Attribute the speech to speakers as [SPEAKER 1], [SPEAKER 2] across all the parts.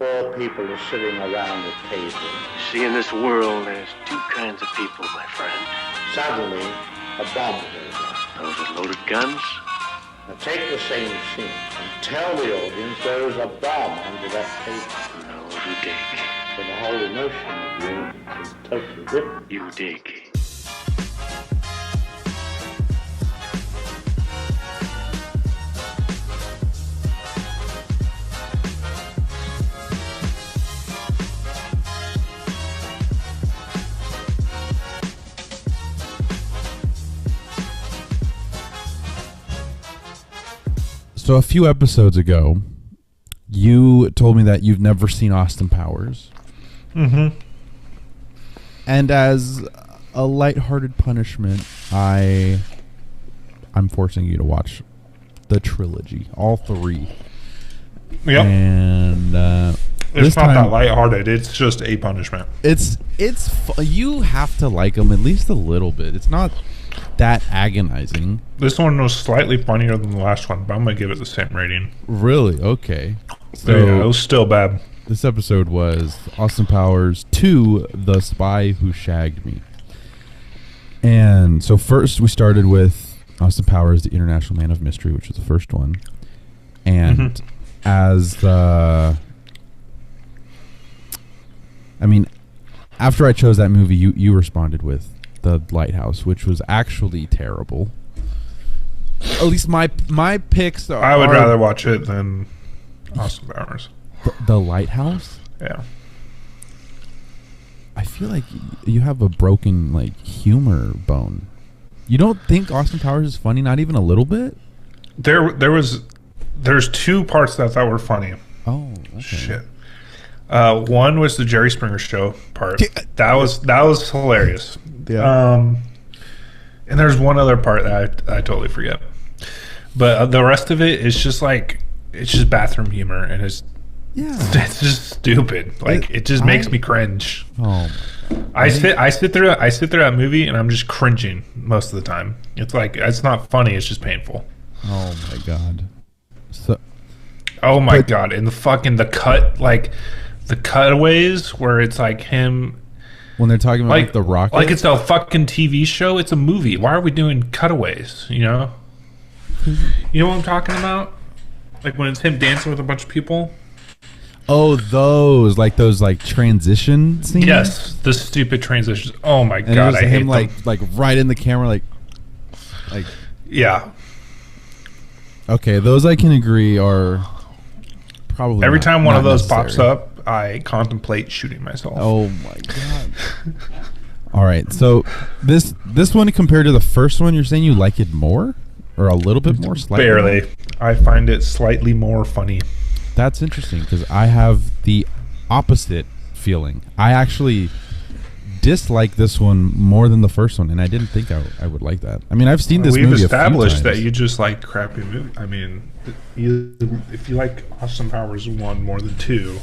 [SPEAKER 1] Four people are sitting around the table.
[SPEAKER 2] See, in this world, there's two kinds of people, my friend.
[SPEAKER 1] Suddenly, a bomb goes off.
[SPEAKER 2] Those with loaded guns.
[SPEAKER 1] Now take the same scene and tell the audience there is a bomb under that table.
[SPEAKER 2] No, you dig.
[SPEAKER 1] So the whole emotion of the audience is totally different.
[SPEAKER 2] You dig.
[SPEAKER 3] So a few episodes ago, you told me that you've never seen Austin Powers.
[SPEAKER 4] Mm-hmm.
[SPEAKER 3] And as a lighthearted punishment, I'm forcing you to watch the trilogy, all three.
[SPEAKER 4] Yep.
[SPEAKER 3] And
[SPEAKER 4] it's not that lighthearted. It's just a punishment.
[SPEAKER 3] You have to like them at least a little bit. It's not that agonizing.
[SPEAKER 4] This one was slightly funnier than the last one, but I'm gonna give it the same rating.
[SPEAKER 3] Really? Okay.
[SPEAKER 4] So yeah, it was still bad.
[SPEAKER 3] This episode was Austin Powers 2, The Spy Who Shagged Me. And so first we started with Austin Powers, The International Man of Mystery, which was the first one. And after I chose that movie, you responded with The Lighthouse, which was actually terrible. At least my picks are...
[SPEAKER 4] I would rather watch it than Austin Powers.
[SPEAKER 3] The Lighthouse?
[SPEAKER 4] Yeah.
[SPEAKER 3] I feel like you have a broken humor bone. You don't think Austin Powers is funny, not even a little bit?
[SPEAKER 4] There's two parts that I thought were funny.
[SPEAKER 3] Oh, okay.
[SPEAKER 4] Shit. One was the Jerry Springer Show part. That was hilarious.
[SPEAKER 3] Yeah.
[SPEAKER 4] And there's one other part that I totally forget. But the rest of it is just it's just bathroom humor, and it's just stupid. It just makes me cringe.
[SPEAKER 3] Oh,
[SPEAKER 4] I sit through that movie, and I'm just cringing most of the time. It's not funny. It's just painful.
[SPEAKER 3] Oh my god. So.
[SPEAKER 4] Oh my god! And the cutaways where it's him.
[SPEAKER 3] When they're talking about the rocket,
[SPEAKER 4] it's a fucking TV show. It's a movie. Why are we doing cutaways? You know what I'm talking about? When it's him dancing with a bunch of people.
[SPEAKER 3] Oh, those transition scenes.
[SPEAKER 4] Yes, the stupid transitions. Oh my
[SPEAKER 3] and
[SPEAKER 4] god, I hate
[SPEAKER 3] him
[SPEAKER 4] them.
[SPEAKER 3] right in the camera,
[SPEAKER 4] yeah.
[SPEAKER 3] Okay, those I can agree are probably
[SPEAKER 4] every time one of those
[SPEAKER 3] necessary.
[SPEAKER 4] pops up, I contemplate shooting myself.
[SPEAKER 3] Oh my god. All right, so this one compared to the first one, you're saying you like it more, or a little bit more? Slightly
[SPEAKER 4] Barely.
[SPEAKER 3] More?
[SPEAKER 4] I find it slightly more funny.
[SPEAKER 3] That's interesting because I have the opposite feeling. I actually dislike this one more than the first one, and I didn't think I would like that. I mean, I've seen this movie a few times.
[SPEAKER 4] We've established that you just like crappy movies. I mean, if you like Austin Powers 1 more than 2,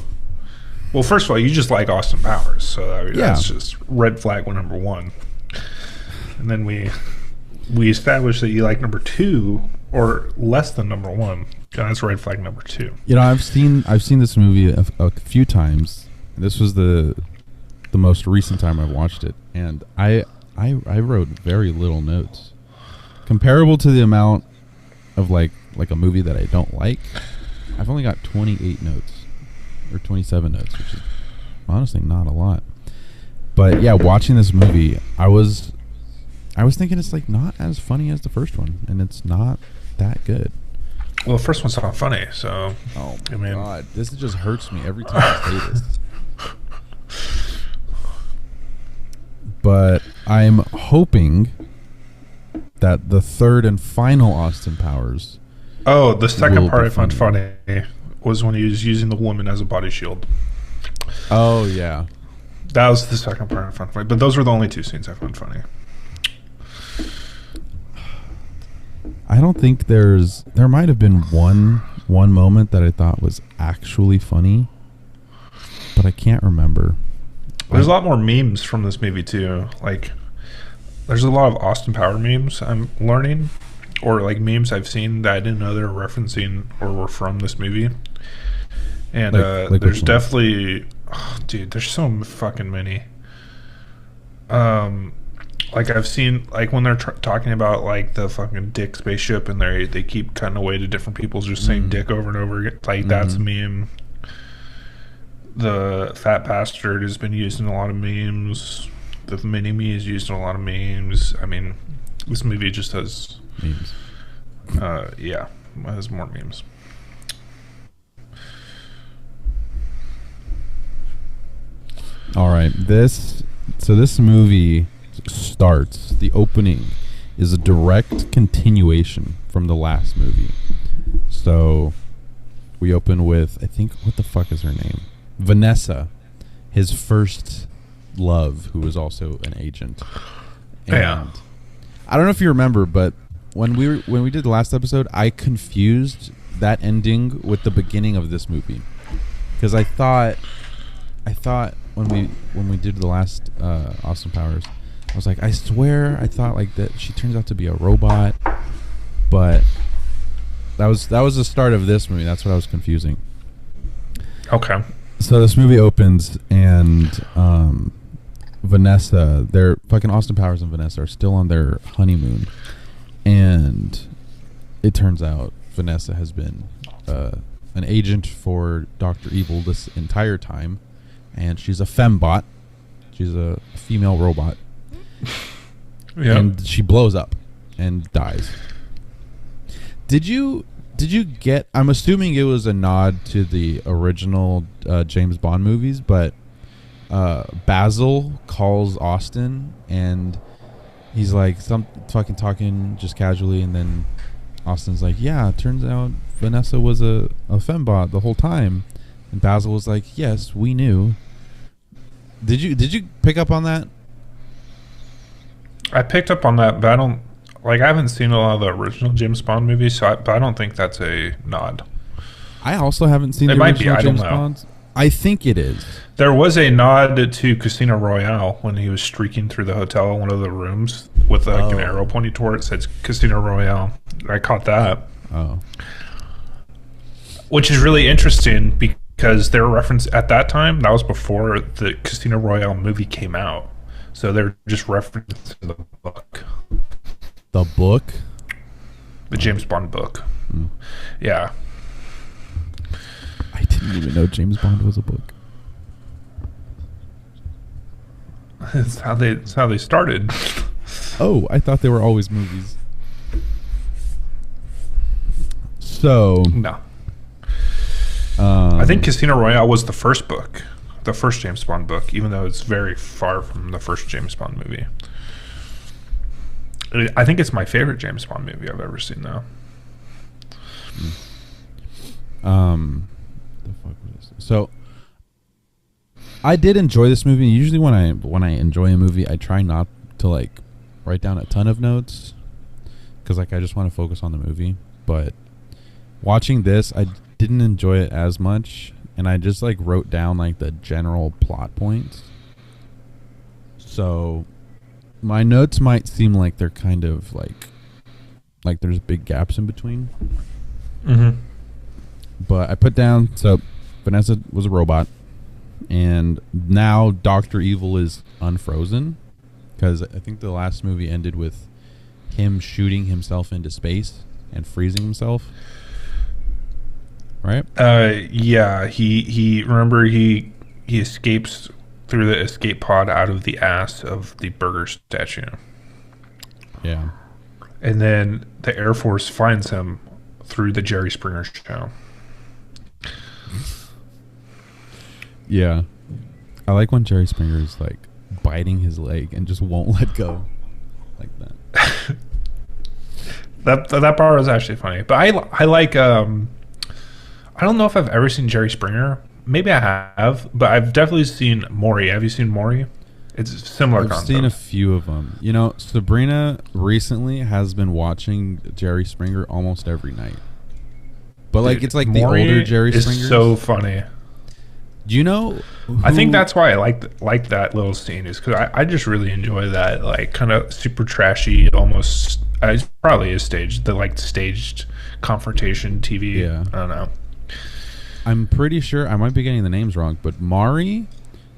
[SPEAKER 4] well, first of all, you just like Austin Powers, so that's just red flag number 1. And then we established that you like number 2 or less than number 1. And that's red flag number 2.
[SPEAKER 3] You know, I've seen this movie a few times. This was the most recent time I've watched it, and I wrote very little notes, comparable to the amount of like a movie that I don't like. I've only got 28 notes or 27 notes, which is honestly not a lot. But yeah, watching this movie, I was thinking it's not as funny as the first one, and it's not that good.
[SPEAKER 4] Well, the first one's not funny, so
[SPEAKER 3] oh my god, this just hurts me every time I say this. But I'm hoping that the third and final Austin Powers.
[SPEAKER 4] Oh, the second part I found funny was when he was using the woman as a body shield.
[SPEAKER 3] Oh yeah,
[SPEAKER 4] that was the second part I found funny. But those were the only two scenes I found funny.
[SPEAKER 3] I don't think there might have been one moment that I thought was actually funny, but I can't remember.
[SPEAKER 4] There's a lot more memes from this movie too. There's a lot of Austin Power memes I'm learning, or memes I've seen that I didn't know they were referencing or were from this movie. And
[SPEAKER 3] Like
[SPEAKER 4] there's
[SPEAKER 3] which ones?
[SPEAKER 4] definitely, oh, dude, there's so fucking many. Like I've seen, like when they're talking about like the fucking dick spaceship, and they keep cutting away to different people's just saying dick over and over again. Like that's a meme. The fat bastard has been used in a lot of memes. The mini me is used in a lot of memes. I mean, this movie just has
[SPEAKER 3] Memes.
[SPEAKER 4] yeah, it has more memes.
[SPEAKER 3] All right, this movie starts. The opening is a direct continuation from the last movie. So we open with, I think, what the fuck is her name? Vanessa, his first love, who was also an agent. And
[SPEAKER 4] Yeah.
[SPEAKER 3] I don't know if you remember, but when we did the last episode, I confused that ending with the beginning of this movie, because I thought when we did the last Austin Powers, I was like, I swear I thought like that she turns out to be a robot, but that was the start of this movie. That's what I was confusing.
[SPEAKER 4] Okay.
[SPEAKER 3] So this movie opens and Vanessa, they're fucking Austin Powers and Vanessa are still on their honeymoon, and it turns out Vanessa has been an agent for Dr. Evil this entire time, and she's a fembot. She's a female robot.
[SPEAKER 4] Yeah.
[SPEAKER 3] And she blows up and dies. Did you get, I'm assuming it was a nod to the original James Bond movies, but Basil calls Austin and he's like some fucking talking just casually, and then Austin's like, yeah, it turns out Vanessa was a fembot the whole time. And Basil was like, yes, we knew. Did you pick up on that?
[SPEAKER 4] I picked up on that, but I haven't seen a lot of the original James Bond movies, but I don't think that's a nod.
[SPEAKER 3] I also haven't seen
[SPEAKER 4] It
[SPEAKER 3] the
[SPEAKER 4] might be,
[SPEAKER 3] original
[SPEAKER 4] I don't
[SPEAKER 3] James
[SPEAKER 4] know.
[SPEAKER 3] Bonds. I think it is.
[SPEAKER 4] There was a nod to Casino Royale when he was streaking through the hotel, one of the rooms, with like an arrow pointing toward it, says Casino Royale. I caught that.
[SPEAKER 3] Oh.
[SPEAKER 4] Which is really interesting because their reference at that time, that was before the Casino Royale movie came out. So they're just referencing the book.
[SPEAKER 3] The book?
[SPEAKER 4] The James Bond book. Yeah.
[SPEAKER 3] I didn't even know James Bond was a book.
[SPEAKER 4] That's how they started.
[SPEAKER 3] Oh, I thought they were always movies. So,
[SPEAKER 4] No. I think Casino Royale was the first book. The first James Bond book, even though it's very far from the first James Bond movie. I think it's my favorite James Bond movie I've ever seen, though.
[SPEAKER 3] the fuck was this? So, I did enjoy this movie. Usually, when I enjoy a movie, I try not to like write down a ton of notes, because like I just want to focus on the movie. But watching this, I didn't enjoy it as much, and I just like wrote down like the general plot points. So my notes might seem like they're kind of like there's big gaps in between.
[SPEAKER 4] Mm-hmm.
[SPEAKER 3] But I put down, so Vanessa was a robot, and now Dr. Evil is unfrozen, because I think the last movie ended with him shooting himself into space and freezing himself. Right?
[SPEAKER 4] Yeah, he escapes through the escape pod out of the ass of the burger statue.
[SPEAKER 3] Yeah.
[SPEAKER 4] And then the Air Force finds him through the Jerry Springer show.
[SPEAKER 3] Yeah. I like when Jerry Springer is like biting his leg and just won't let go. Like that.
[SPEAKER 4] That part was actually funny. But I like I don't know if I've ever seen Jerry Springer. Maybe I have, but I've definitely seen Maury. Have you seen Maury? It's similar
[SPEAKER 3] I've
[SPEAKER 4] concept.
[SPEAKER 3] seen a few of them. You know, Sabrina recently has been watching Jerry Springer almost every night. But like,
[SPEAKER 4] Dude,
[SPEAKER 3] it's like
[SPEAKER 4] Maury
[SPEAKER 3] the older Jerry
[SPEAKER 4] is
[SPEAKER 3] Springer.
[SPEAKER 4] so funny.
[SPEAKER 3] Do you know?
[SPEAKER 4] I think that's why I like that little scene, is because I just really enjoy that, like, kind of super trashy, almost. It's probably is staged, the like staged confrontation TV.
[SPEAKER 3] Yeah.
[SPEAKER 4] I don't know.
[SPEAKER 3] I'm pretty sure I might be getting the names wrong, but Mari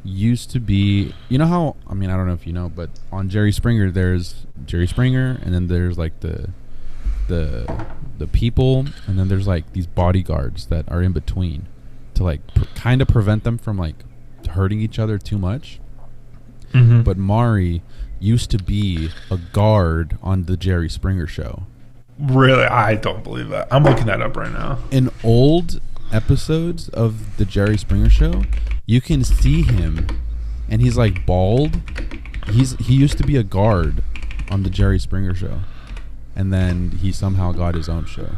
[SPEAKER 3] used to be. You know how? I mean, I don't know if you know, but on Jerry Springer, there's Jerry Springer, and then there's like the people, and then there's like these bodyguards that are in between to like kind of prevent them from like hurting each other too much.
[SPEAKER 4] Mm-hmm.
[SPEAKER 3] But Mari used to be a guard on the Jerry Springer show.
[SPEAKER 4] Really? I don't believe that. I'm looking that up right now.
[SPEAKER 3] In old episodes of the Jerry Springer show, you can see him, and he's like bald. He used to be a guard on the Jerry Springer show, and then he somehow got his own show.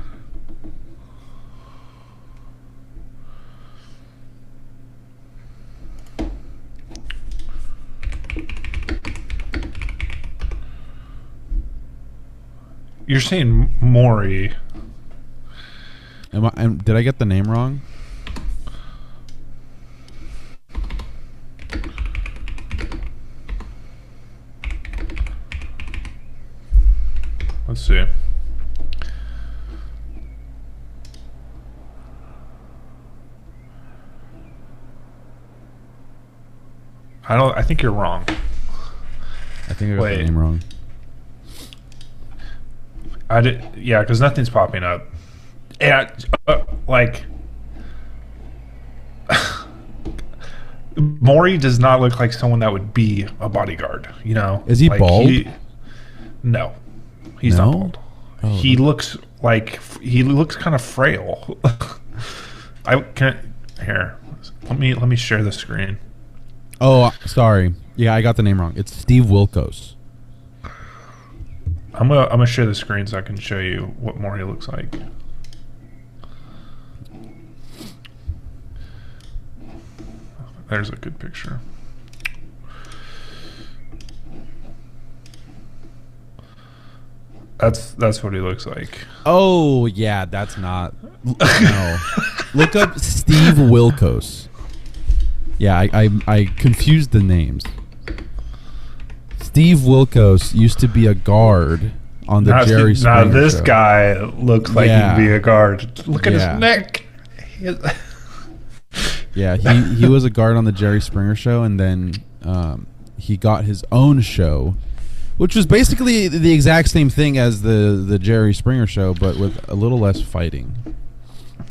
[SPEAKER 4] You're saying Maury.
[SPEAKER 3] Did I get the name wrong?
[SPEAKER 4] Let's see. I think you're wrong.
[SPEAKER 3] I think I got the name wrong.
[SPEAKER 4] Yeah, because nothing's popping up. And like, Maury does not look like someone that would be a bodyguard. You know,
[SPEAKER 3] is he
[SPEAKER 4] like
[SPEAKER 3] bald?
[SPEAKER 4] No, he's not bald.
[SPEAKER 3] Oh.
[SPEAKER 4] He looks kind of frail. I can't. Here, let me share the screen.
[SPEAKER 3] Oh, sorry. Yeah, I got the name wrong. It's Steve Wilkos.
[SPEAKER 4] I'm gonna share the screen so I can show you what Maury looks like. There's a good picture. That's what he looks like.
[SPEAKER 3] Oh yeah, that's not. No, look up Steve Wilkos. Yeah, I confused the names. Steve Wilkos used to be a guard on the Jerry Springer
[SPEAKER 4] Now this
[SPEAKER 3] show.
[SPEAKER 4] guy looks like he'd be a guard. Look at his neck.
[SPEAKER 3] Yeah, he was a guard on the Jerry Springer show, and then he got his own show, which was basically the exact same thing as the Jerry Springer show, but with a little less fighting.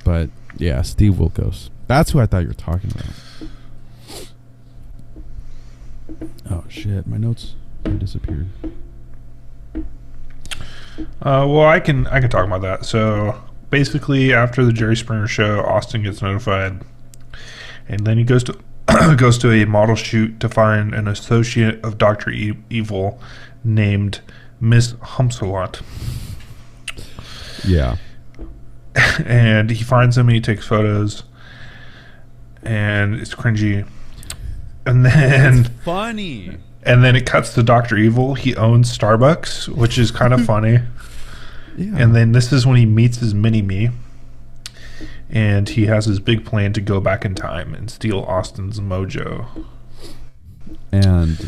[SPEAKER 3] But yeah, Steve Wilkos. That's who I thought you were talking about. Oh shit, my notes disappeared.
[SPEAKER 4] Well, I can talk about that. So basically, after the Jerry Springer show, Austin gets notified, and then he goes to goes to a model shoot to find an associate of Dr. Evil named Miss Humpsalot.
[SPEAKER 3] Yeah.
[SPEAKER 4] And he finds him and he takes photos, and it's cringy. And then
[SPEAKER 3] it's funny.
[SPEAKER 4] And then it cuts to Dr. Evil. He owns Starbucks, which is kind of funny.
[SPEAKER 3] Yeah.
[SPEAKER 4] And then this is when he meets his mini-me. And he has his big plan to go back in time and steal Austin's mojo.
[SPEAKER 3] And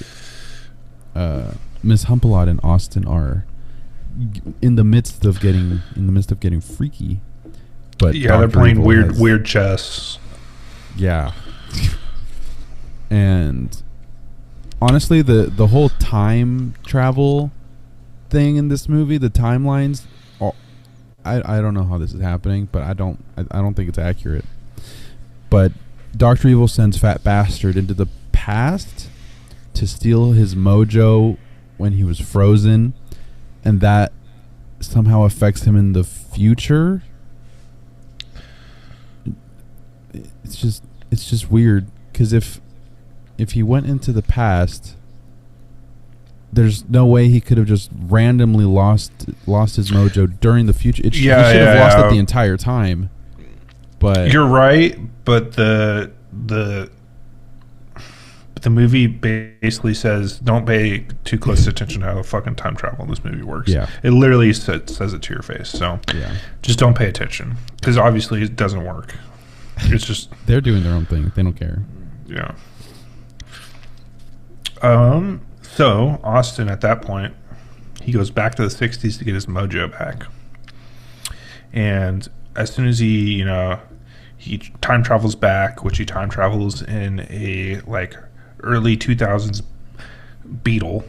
[SPEAKER 3] Miss Humpalot and Austin are in the midst of getting freaky. But
[SPEAKER 4] yeah,
[SPEAKER 3] Dr.
[SPEAKER 4] they're playing
[SPEAKER 3] Evil
[SPEAKER 4] weird chess.
[SPEAKER 3] Yeah. And honestly, the whole time travel thing in this movie, the timelines, I don't know how this is happening, but I don't think it's accurate. But Dr. Evil sends Fat Bastard into the past to steal his mojo when he was frozen, and that somehow affects him in the future. It's just weird, because if he went into the past, there's no way he could have just randomly lost his mojo during the future. He should have lost it the entire time. But
[SPEAKER 4] you're right, but the movie basically says don't pay too close attention to how fucking time travel in this movie works.
[SPEAKER 3] Yeah.
[SPEAKER 4] It literally says it to your face. So
[SPEAKER 3] yeah, just
[SPEAKER 4] don't pay attention, because obviously it doesn't work. It's just
[SPEAKER 3] they're doing their own thing. They don't care.
[SPEAKER 4] Yeah. So Austin, at that point, he goes back to the 60s to get his mojo back. And as soon as he he time travels back, which he time travels in a like early 2000s Beetle,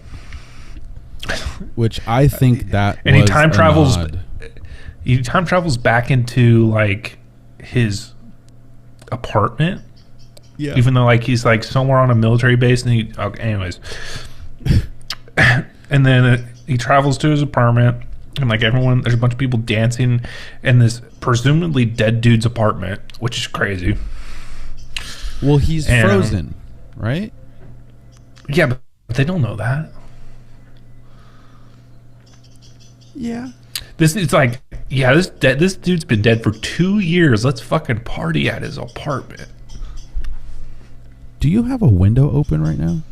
[SPEAKER 3] which I think that
[SPEAKER 4] and
[SPEAKER 3] was
[SPEAKER 4] he time
[SPEAKER 3] a
[SPEAKER 4] travels.
[SPEAKER 3] nod.
[SPEAKER 4] He time travels back into like his apartment.
[SPEAKER 3] Yeah.
[SPEAKER 4] Even though like he's like somewhere on a military base, and he anyways, and then he travels to his apartment, and like everyone, there's a bunch of people dancing in this presumably dead dude's apartment, which is crazy.
[SPEAKER 3] Well, he's frozen, right?
[SPEAKER 4] Yeah, but they don't know that.
[SPEAKER 3] Yeah.
[SPEAKER 4] This is like, yeah, this dude's been dead for 2 years. Let's fucking party at his apartment.
[SPEAKER 3] Do you have a window open right now?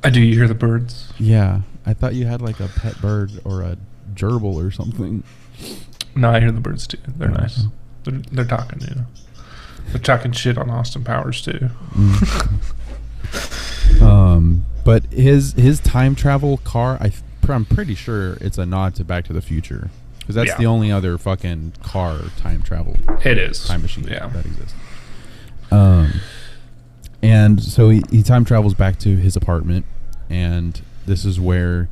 [SPEAKER 4] Do you hear the birds?
[SPEAKER 3] Yeah. I thought you had like a pet bird or a gerbil or something.
[SPEAKER 4] No, I hear the birds too. They're
[SPEAKER 3] Oh,
[SPEAKER 4] nice. They're talking, you know. They're talking shit on Austin Powers too.
[SPEAKER 3] But his time travel car, I'm pretty sure it's a nod to Back to the Future, because that's the only other fucking car time travel.
[SPEAKER 4] It is
[SPEAKER 3] time machine
[SPEAKER 4] yeah.
[SPEAKER 3] that exists. And so he time travels back to his apartment, and this is where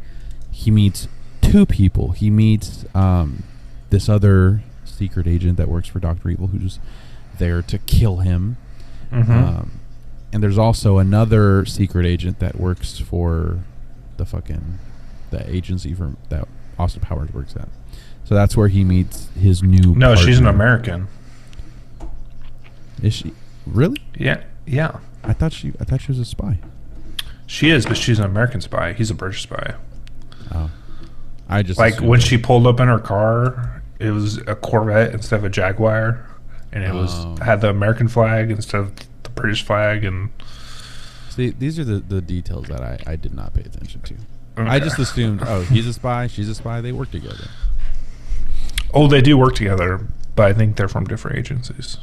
[SPEAKER 3] he meets two people. He meets this other secret agent that works for Dr. Evil, who's there to kill him.
[SPEAKER 4] Mm-hmm.
[SPEAKER 3] And there's also another secret agent that works for the agency that Austin Powers works at. So that's where he meets his new
[SPEAKER 4] No,
[SPEAKER 3] partner.
[SPEAKER 4] she's an American.
[SPEAKER 3] Is she? Really?
[SPEAKER 4] Yeah.
[SPEAKER 3] I thought she was a spy.
[SPEAKER 4] She is, but she's an American spy. He's a British spy.
[SPEAKER 3] Oh. I just
[SPEAKER 4] Like
[SPEAKER 3] assumed
[SPEAKER 4] when
[SPEAKER 3] that.
[SPEAKER 4] she pulled up in her car, it was a Corvette instead of a Jaguar, and it had the American flag instead of the British flag. And
[SPEAKER 3] See, these are the details that I did not pay attention to.
[SPEAKER 4] Okay.
[SPEAKER 3] I just assumed, he's a spy, she's a spy, they work together.
[SPEAKER 4] Oh, they do work together, but I think they're from different agencies.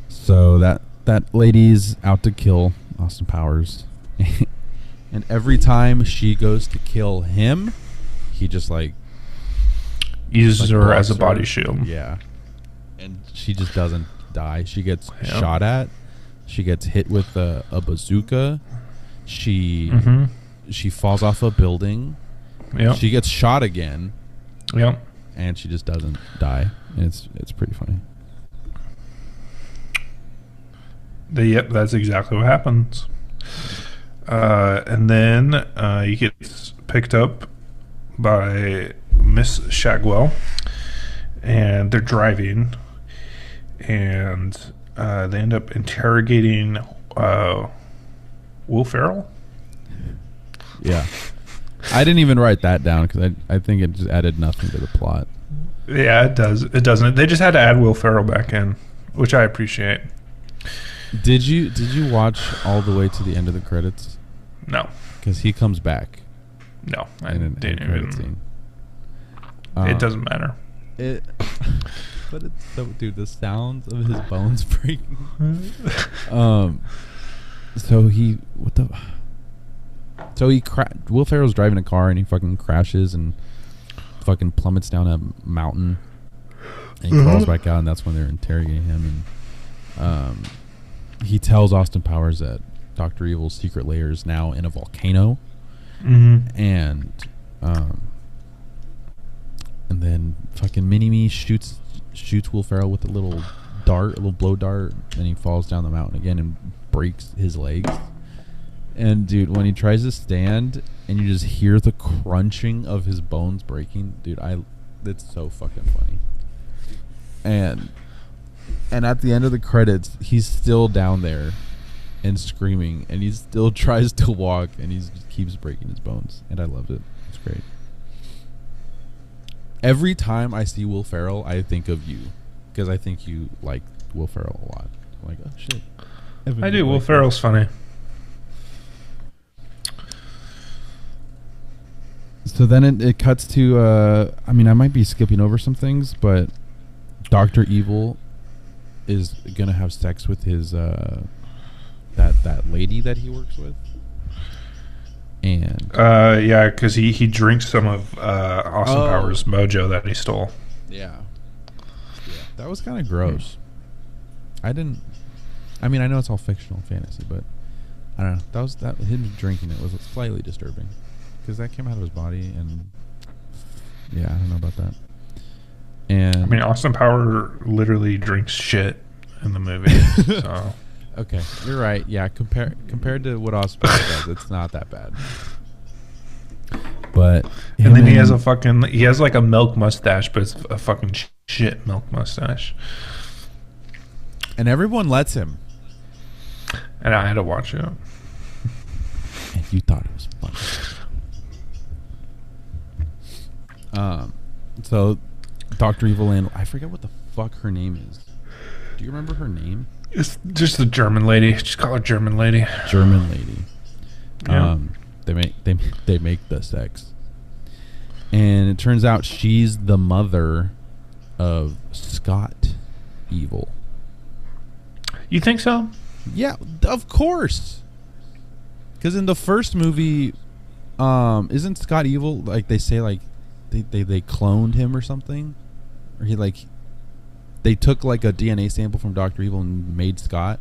[SPEAKER 3] So that lady's out to kill Austin Powers. And every time she goes to kill him, he just like
[SPEAKER 4] Uses her as a
[SPEAKER 3] blocks
[SPEAKER 4] body
[SPEAKER 3] her.
[SPEAKER 4] shield.
[SPEAKER 3] Yeah. And she just doesn't die. She gets shot at. She gets hit with a bazooka. She falls off a building.
[SPEAKER 4] Yeah.
[SPEAKER 3] She gets shot again.
[SPEAKER 4] Yeah.
[SPEAKER 3] And she just doesn't die. And it's pretty funny.
[SPEAKER 4] Yep, that's exactly what happens. And then he gets picked up by Miss Shagwell, and they're driving, and they end up interrogating Will Ferrell.
[SPEAKER 3] Yeah. I didn't even write that down because I think it just added nothing to the plot.
[SPEAKER 4] Yeah, it does. It doesn't. They just had to add Will Ferrell back in, which I appreciate.
[SPEAKER 3] Did you watch all the way to the end of the credits?
[SPEAKER 4] No.
[SPEAKER 3] Because he comes back.
[SPEAKER 4] No, I
[SPEAKER 3] in
[SPEAKER 4] didn't
[SPEAKER 3] a credit
[SPEAKER 4] even.
[SPEAKER 3] scene.
[SPEAKER 4] It doesn't matter.
[SPEAKER 3] But it's so, dude, the sounds of his bones breaking. Will Ferrell's driving a car and he fucking crashes and fucking plummets down a mountain. And he crawls back out, and that's when they're interrogating him. And he tells Austin Powers that Dr. Evil's secret lair is now in a volcano. And then fucking Mini-Me shoots Will Ferrell with a little blow dart, and he falls down the mountain again and breaks his legs. And dude, when he tries to stand and you just hear the crunching of his bones breaking, dude, that's so fucking funny. And at the end of the credits, he's still down there and screaming, and he still tries to walk, and he just keeps breaking his bones, and I loved it. It's great. Every time I see Will Ferrell, I think of you, because I think you like Will Ferrell a lot. I'm like, oh shit.
[SPEAKER 4] I do. Will Ferrell's funny.
[SPEAKER 3] So then it cuts to, I might be skipping over some things, but Dr. Evil is going to have sex with his, that lady that he works with. And
[SPEAKER 4] yeah, because he drinks some of Austin Powers' mojo that he stole.
[SPEAKER 3] Yeah. That was kind of gross. I mean, I know it's all fictional fantasy, but I don't know. That him drinking it was slightly disturbing because that came out of his body, and yeah, I don't know about that. And
[SPEAKER 4] I mean, Austin Power literally drinks shit in the movie. So
[SPEAKER 3] okay, you're right. Yeah, compared to what Austin Power does, it's not that bad. But
[SPEAKER 4] and then he has like a milk mustache, but it's a fucking shit milk mustache.
[SPEAKER 3] And everyone lets him.
[SPEAKER 4] And I had to watch it.
[SPEAKER 3] And you thought it was fun. So Dr. Evil and I forget what the fuck her name is. Do you remember her name?
[SPEAKER 4] It's just the German lady. Just call her German lady.
[SPEAKER 3] German lady.
[SPEAKER 4] Yeah.
[SPEAKER 3] They make the sex. And it turns out she's the mother of Scott Evil.
[SPEAKER 4] You think so?
[SPEAKER 3] Yeah, of course. Because in the first movie, isn't Scott Evil, like, they say, like, they cloned him or something? Or they took, like, a DNA sample from Dr. Evil and made Scott?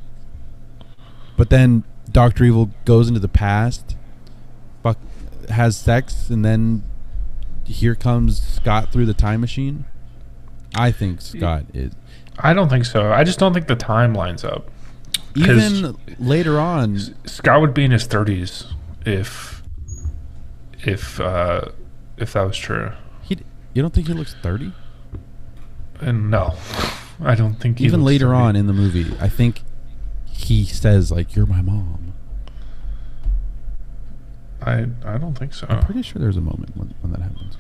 [SPEAKER 3] But then Dr. Evil goes into the past, has sex, and then here comes Scott through the time machine? I think Scott is...
[SPEAKER 4] I don't think so. I just don't think the time lines up.
[SPEAKER 3] Even later on,
[SPEAKER 4] Scott would be in his 30s if that was true.
[SPEAKER 3] You don't think he looks 30?
[SPEAKER 4] And no, I don't think.
[SPEAKER 3] Even later on in the movie, I think he says, like, "You're my mom."
[SPEAKER 4] I don't think so.
[SPEAKER 3] I'm pretty sure there's a moment when that happens.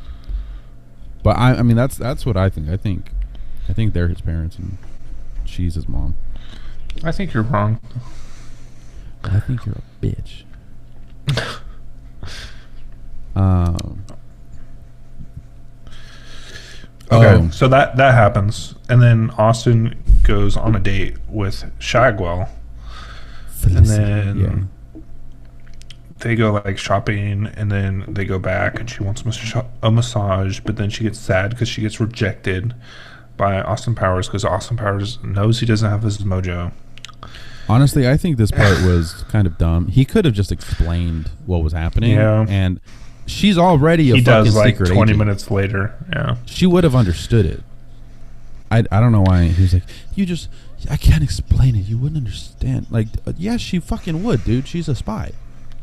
[SPEAKER 3] But I mean that's what I think. I think they're his parents and she's his mom.
[SPEAKER 4] I think you're wrong.
[SPEAKER 3] I think you're a bitch.
[SPEAKER 4] Okay, so that happens, and then Austin goes on a date with Shagwell, and then they go like shopping, and then they go back, and she wants a massage, but then she gets sad because she gets rejected by Austin Powers because Austin Powers knows he doesn't have his mojo.
[SPEAKER 3] Honestly, I think this part was kind of dumb. He could have just explained what was happening, and she's already a fucking secret agent.
[SPEAKER 4] 20 minutes later. Yeah,
[SPEAKER 3] she would have understood it. I don't know why he was like, I can't explain it. You wouldn't understand. Like, yeah, she fucking would, dude. She's a spy.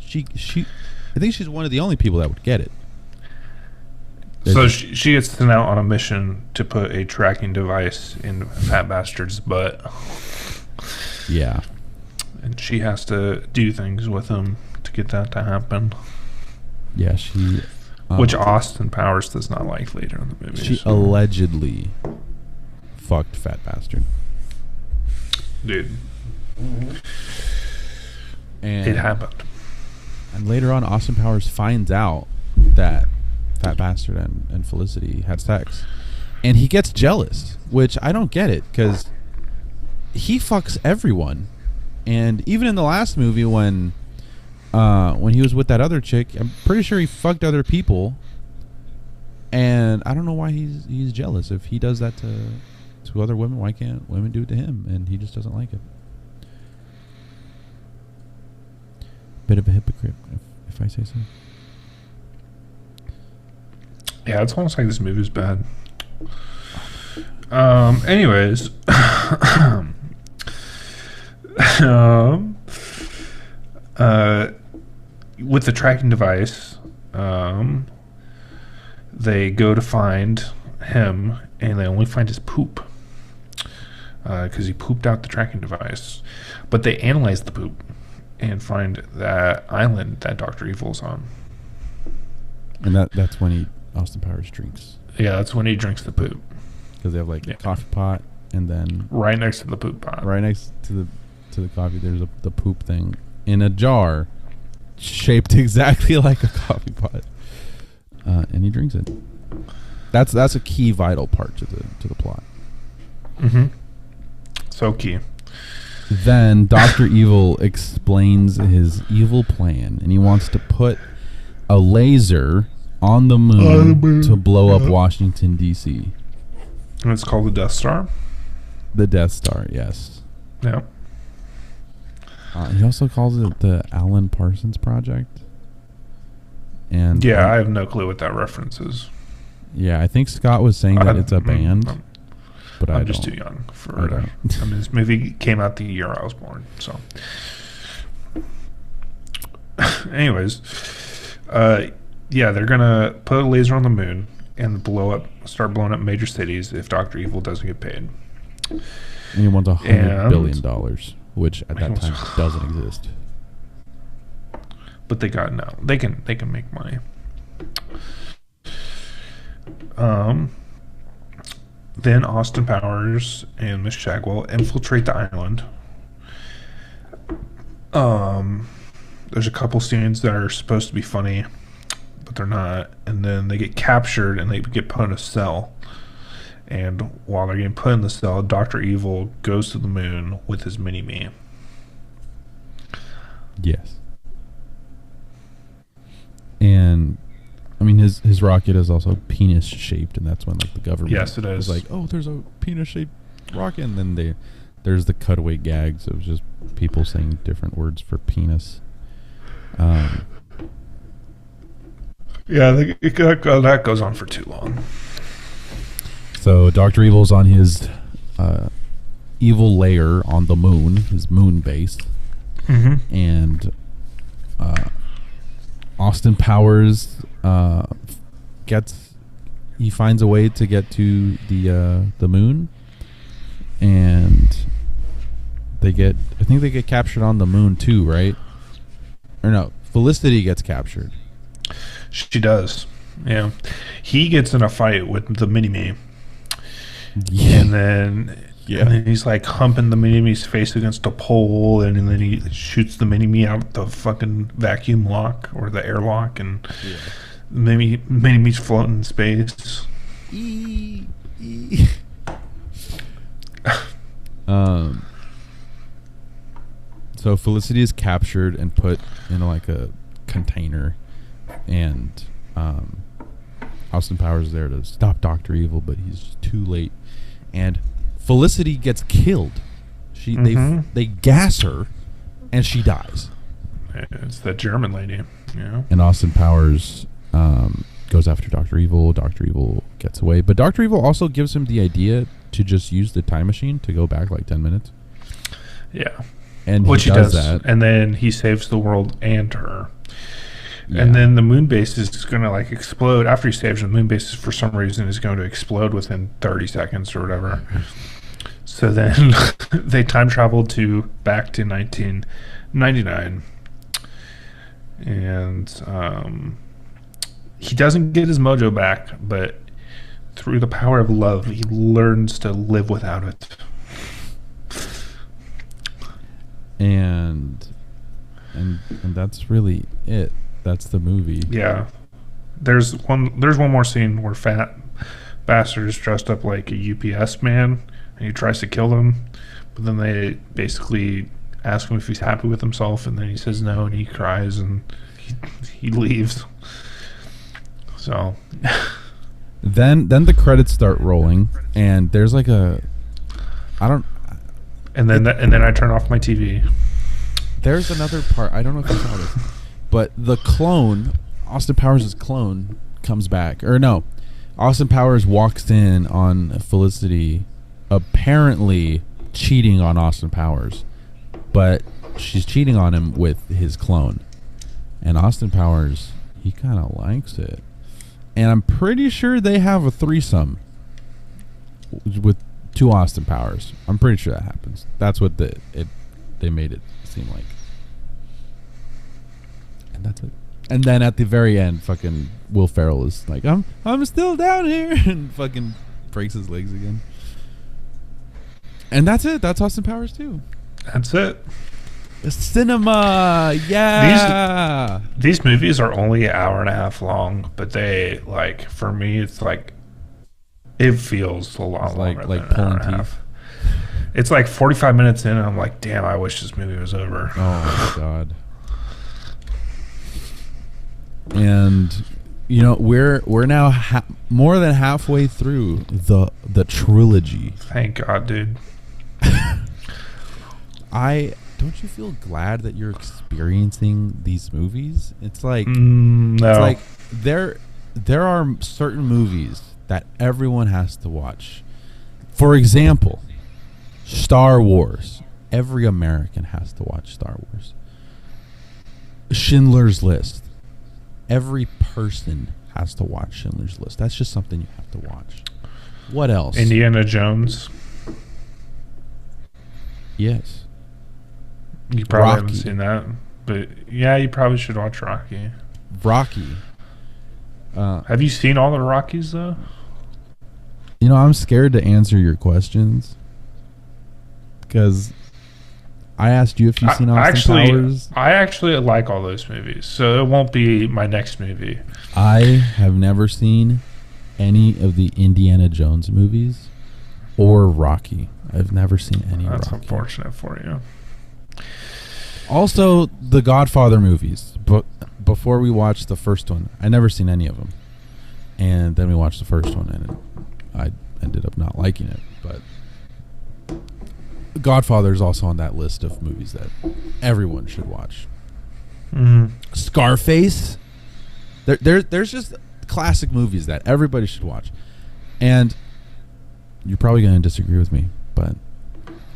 [SPEAKER 3] I think she's one of the only people that would get it.
[SPEAKER 4] So she gets sent out on a mission to put a tracking device in Fat Bastard's butt.
[SPEAKER 3] Yeah.
[SPEAKER 4] And she has to do things with him to get that to happen.
[SPEAKER 3] Yeah, she...
[SPEAKER 4] which Austin Powers does not like later in the movie.
[SPEAKER 3] She allegedly fucked Fat Bastard.
[SPEAKER 4] Dude.
[SPEAKER 3] And
[SPEAKER 4] it happened.
[SPEAKER 3] And later on, Austin Powers finds out that Fat Bastard and Felicity had sex. And he gets jealous, which I don't get it, because he fucks everyone. And even in the last movie when he was with that other chick, I'm pretty sure he fucked other people. And I don't know why he's jealous. If he does that to other women, why can't women do it to him? And he just doesn't like it. Bit of a hypocrite, if I say so.
[SPEAKER 4] Yeah, it's almost like this movie's bad. Anyways. With the tracking device, they go to find him, and they only find his poop. Because he pooped out the tracking device. But they analyze the poop and find that island that Dr. Evil's on.
[SPEAKER 3] And that's when Austin Powers drinks.
[SPEAKER 4] Yeah, that's when he drinks the poop.
[SPEAKER 3] Because they have a coffee pot, and then
[SPEAKER 4] right next to the poop pot.
[SPEAKER 3] Right next to the coffee, there's the poop thing in a jar, shaped exactly like a coffee pot, and he drinks it. That's a key vital part to the plot.
[SPEAKER 4] Mm-hmm. So key.
[SPEAKER 3] Then Dr. Evil explains his evil plan, and he wants to put a laser on the moon to blow up Washington, D.C.
[SPEAKER 4] And it's called the Death Star?
[SPEAKER 3] The Death Star, yes.
[SPEAKER 4] Yeah.
[SPEAKER 3] He also calls it the Alan Parsons Project. And
[SPEAKER 4] Yeah, I have no clue what that reference is.
[SPEAKER 3] Yeah, I think Scott was saying that it's a band. But
[SPEAKER 4] I'm just too young for it. I mean, this movie came out the year I was born. So, anyways, yeah, they're gonna put a laser on the moon and start blowing up major cities if Dr. Evil doesn't get paid.
[SPEAKER 3] And he wants $100 billion, which at that time doesn't exist.
[SPEAKER 4] But they can make money. Then Austin Powers and Miss Shagwell infiltrate the island. There's a couple scenes that are supposed to be funny, but they're not. And then they get captured and they get put in a cell. And while they're getting put in the cell, Dr. Evil goes to the moon with his mini-me.
[SPEAKER 3] Yes. And I mean, his rocket is also penis shaped, and that's when like the government
[SPEAKER 4] yes, it is.
[SPEAKER 3] was like, oh, there's a penis shaped rocket, and then there's the cutaway gags of just people saying different words for penis.
[SPEAKER 4] Yeah, that goes on for too long.
[SPEAKER 3] So Dr. Evil's on his evil lair on the moon, his moon base, and Austin Powers he finds a way to get to the moon, and I think they get captured on the moon too, right? Or no, Felicity gets captured.
[SPEAKER 4] She does. Yeah, he gets in a fight with the mini-me, and then he's like humping the mini-me's face against a pole, and then he shoots the mini-me out the fucking vacuum lock or the airlock, and mini-me's floating in space.
[SPEAKER 3] So Felicity is captured and put in like a container, and Austin Powers is there to stop Dr. Evil, but he's just too late, and Felicity gets killed. They gas her, and she dies.
[SPEAKER 4] It's that German lady,
[SPEAKER 3] And Austin Powers goes after Dr. Evil. Dr. Evil gets away, but Dr. Evil also gives him the idea to just use the time machine to go back like 10 minutes.
[SPEAKER 4] Yeah.
[SPEAKER 3] And
[SPEAKER 4] which
[SPEAKER 3] he does that.
[SPEAKER 4] And then he saves the world and her.
[SPEAKER 3] Yeah.
[SPEAKER 4] And then the moon base is going to like explode. After he saves the moon base, for some reason, is going to explode within 30 seconds or whatever. So then they time traveled back to 1999. And he doesn't get his mojo back, but through the power of love, he learns to live without it.
[SPEAKER 3] And that's really it. That's the movie.
[SPEAKER 4] Yeah. There's one more scene where fat bastard is dressed up like a UPS man and he tries to kill them, but then they basically ask him if he's happy with himself, and then he says no, and he cries, and he leaves. So
[SPEAKER 3] then the credits start rolling, and there's like and
[SPEAKER 4] then I turn off my TV.
[SPEAKER 3] There's another part. I don't know if you saw this, but the clone, Austin Powers' clone, comes back. Or no, Austin Powers walks in on Felicity, apparently cheating on Austin Powers, but she's cheating on him with his clone. And Austin Powers, he kind of likes it. And I'm pretty sure they have a threesome with two Austin Powers. I'm pretty sure that happens. That's what they made it seem like. And that's it. And then at the very end, fucking Will Ferrell is like, I'm still down here, and fucking breaks his legs again. And that's it. That's Austin Powers too.
[SPEAKER 4] That's it.
[SPEAKER 3] The cinema, yeah.
[SPEAKER 4] These movies are only an hour and a half long, but they for me, it's it feels a lot longer
[SPEAKER 3] like
[SPEAKER 4] than an hour and a half. It's like 45 minutes in, and I'm like, damn, I wish this movie was over.
[SPEAKER 3] Oh my god. And we're now more than halfway through the trilogy.
[SPEAKER 4] Thank God, dude.
[SPEAKER 3] don't you feel glad that you're experiencing these movies? It's like
[SPEAKER 4] No.
[SPEAKER 3] it's like there are certain movies that everyone has to watch. For example, Star Wars. Every American has to watch Star Wars. Schindler's List. Every person has to watch Schindler's List. That's just something you have to watch. What else?
[SPEAKER 4] Indiana Jones.
[SPEAKER 3] Yes.
[SPEAKER 4] You probably
[SPEAKER 3] Rocky.
[SPEAKER 4] haven't seen that. But yeah, you probably should watch Rocky.
[SPEAKER 3] Rocky.
[SPEAKER 4] Have you seen all the Rockies, though?
[SPEAKER 3] You know, I'm scared to answer your questions because I asked you if you've seen Austin Powers.
[SPEAKER 4] I actually like all those movies, so it won't be my next movie.
[SPEAKER 3] I have never seen any of the Indiana Jones movies or Rocky. I've never seen any
[SPEAKER 4] That's
[SPEAKER 3] Rocky.
[SPEAKER 4] unfortunate for you.
[SPEAKER 3] Also, the Godfather movies. But before we watched the first one, I never seen any of them. And then we watched the first one, and I ended up not liking it. But Godfather is also on that list of movies that everyone should watch.
[SPEAKER 4] Mm-hmm.
[SPEAKER 3] Scarface. There's just classic movies that everybody should watch. And you're probably going to disagree with me, but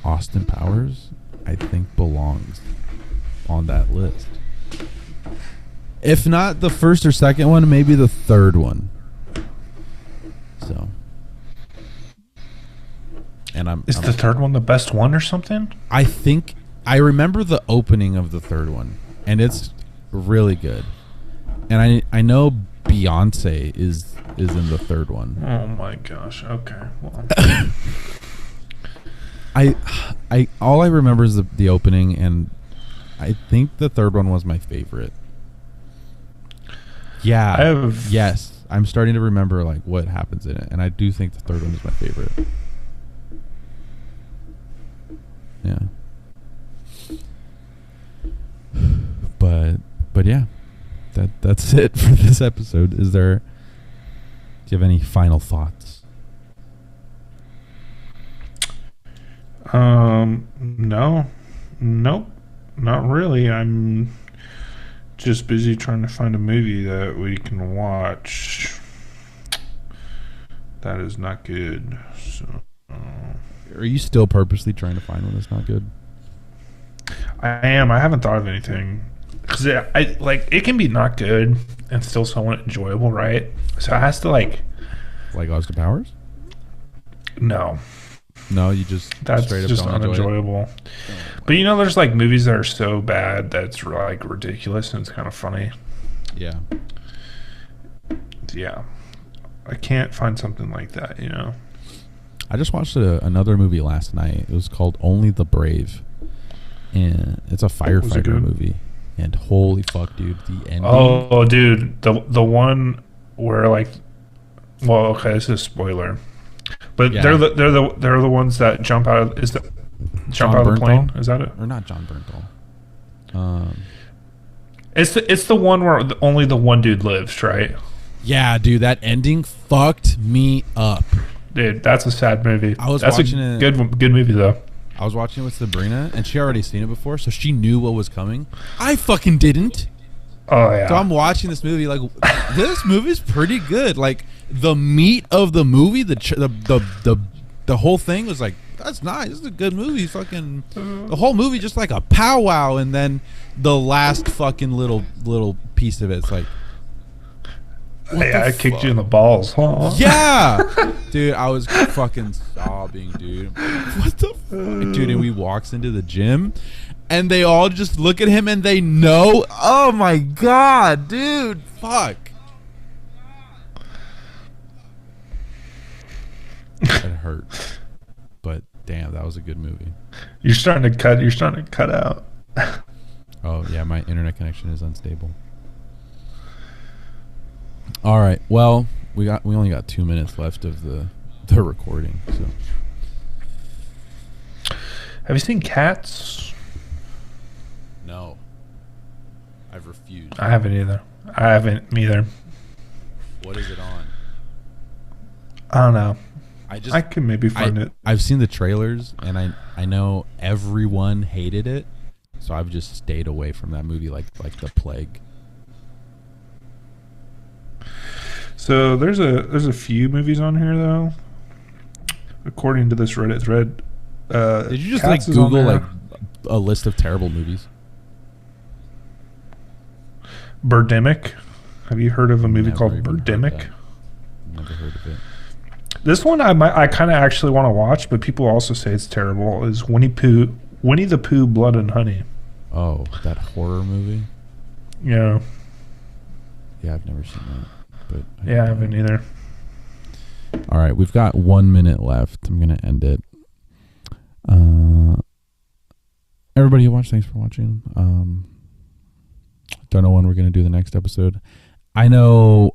[SPEAKER 3] Austin Powers, I think, belongs on that list. If not the first or second one, maybe the third one. So, and
[SPEAKER 4] Is the third one the best one or something?
[SPEAKER 3] I think I remember the opening of the third one, and it's really good. And I know Beyonce is in the third one.
[SPEAKER 4] Oh my gosh. Okay. Well.
[SPEAKER 3] I all I remember is the opening, and I think the third one was my favorite. Yeah. Yes. I'm starting to remember like what happens in it, and I do think the third one is my favorite. Yeah. But yeah. That's it for this episode. Do you have any final thoughts?
[SPEAKER 4] No. Nope. Not really. I'm just busy trying to find a movie that we can watch that is not good. So
[SPEAKER 3] Are you still purposely trying to find one that's not good?
[SPEAKER 4] I am. I haven't thought of anything. Because it can be not good and still somewhat enjoyable, right? So it has to
[SPEAKER 3] Like Austin Powers?
[SPEAKER 4] No.
[SPEAKER 3] No, you just
[SPEAKER 4] That's
[SPEAKER 3] straight up
[SPEAKER 4] just
[SPEAKER 3] don't enjoy it?
[SPEAKER 4] unenjoyable. But there's like movies that are so bad that's like ridiculous and it's kind of funny.
[SPEAKER 3] Yeah.
[SPEAKER 4] Yeah. I can't find something like that,
[SPEAKER 3] I just watched another movie last night. It was called Only the Brave. And it's a firefighter movie. And holy fuck, dude, the ending.
[SPEAKER 4] Oh, dude, the one where well, okay, this is a spoiler. But
[SPEAKER 3] Yeah.
[SPEAKER 4] they're the ones that jump out of the plane. Is that it?
[SPEAKER 3] Or not John Bernthal.
[SPEAKER 4] It's the one where only the one dude lives, right?
[SPEAKER 3] Yeah, dude, that ending fucked me up.
[SPEAKER 4] Dude, that's a sad movie.
[SPEAKER 3] That's
[SPEAKER 4] watching
[SPEAKER 3] it.
[SPEAKER 4] Good movie though.
[SPEAKER 3] I was watching it with Sabrina, and she already seen it before, so she knew what was coming. I fucking didn't.
[SPEAKER 4] Oh yeah.
[SPEAKER 3] So I'm watching this movie like, this movie's pretty good. Like the meat of the movie, the whole thing was like, that's nice. This is a good movie. Fucking the whole movie just like a powwow, and then the last fucking little piece of it's like,
[SPEAKER 4] yeah, I kicked you in the balls. Huh?
[SPEAKER 3] yeah, dude, I was fucking sobbing, dude. What the fuck, dude? And we walks into the gym, and they all just look at him, and they know. Oh my god, dude, fuck. It hurt, but damn, that was a good movie.
[SPEAKER 4] You're starting to cut out.
[SPEAKER 3] Oh yeah, my internet connection is unstable. All right, well, we only got 2 minutes left of the recording. So,
[SPEAKER 4] Have you seen Cats?
[SPEAKER 3] no, I've refused.
[SPEAKER 4] I haven't either.
[SPEAKER 3] What is it on?
[SPEAKER 4] I don't know. I can maybe find it.
[SPEAKER 3] I've seen the trailers, and I know everyone hated it, so I've just stayed away from that movie like the plague.
[SPEAKER 4] So there's a few movies on here though, according to this Reddit thread.
[SPEAKER 3] Did you just
[SPEAKER 4] Cats
[SPEAKER 3] like
[SPEAKER 4] is on
[SPEAKER 3] Google
[SPEAKER 4] there.
[SPEAKER 3] like a list of terrible movies?
[SPEAKER 4] Birdemic? Have you heard of a movie
[SPEAKER 3] Never
[SPEAKER 4] called
[SPEAKER 3] even heard
[SPEAKER 4] Birdemic?
[SPEAKER 3] that. Never heard of it.
[SPEAKER 4] This one I kind of actually want to watch, but people also say it's terrible. Is Winnie the Pooh, Blood and Honey?
[SPEAKER 3] Oh, that horror movie?
[SPEAKER 4] Yeah,
[SPEAKER 3] Yeah, I've never seen that. But
[SPEAKER 4] I haven't either.
[SPEAKER 3] All right, we've got 1 minute left. I'm gonna end it. Everybody who watched, thanks for watching. Don't know when we're gonna do the next episode. I know,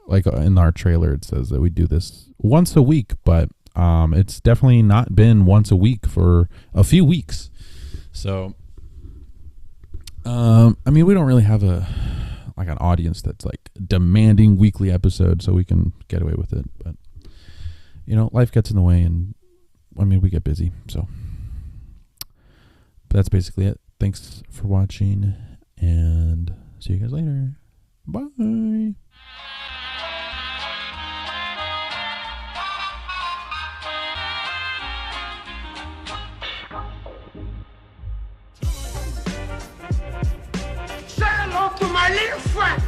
[SPEAKER 3] like in our trailer, it says that we do this once a week, but it's definitely not been once a week for a few weeks. So, I mean, we don't really have an audience that's like demanding weekly episodes, so we can get away with it. But life gets in the way, and I mean, we get busy. So, but that's basically it. Thanks for watching, and see you guys later. Bye.
[SPEAKER 5] Say hello to my little friend.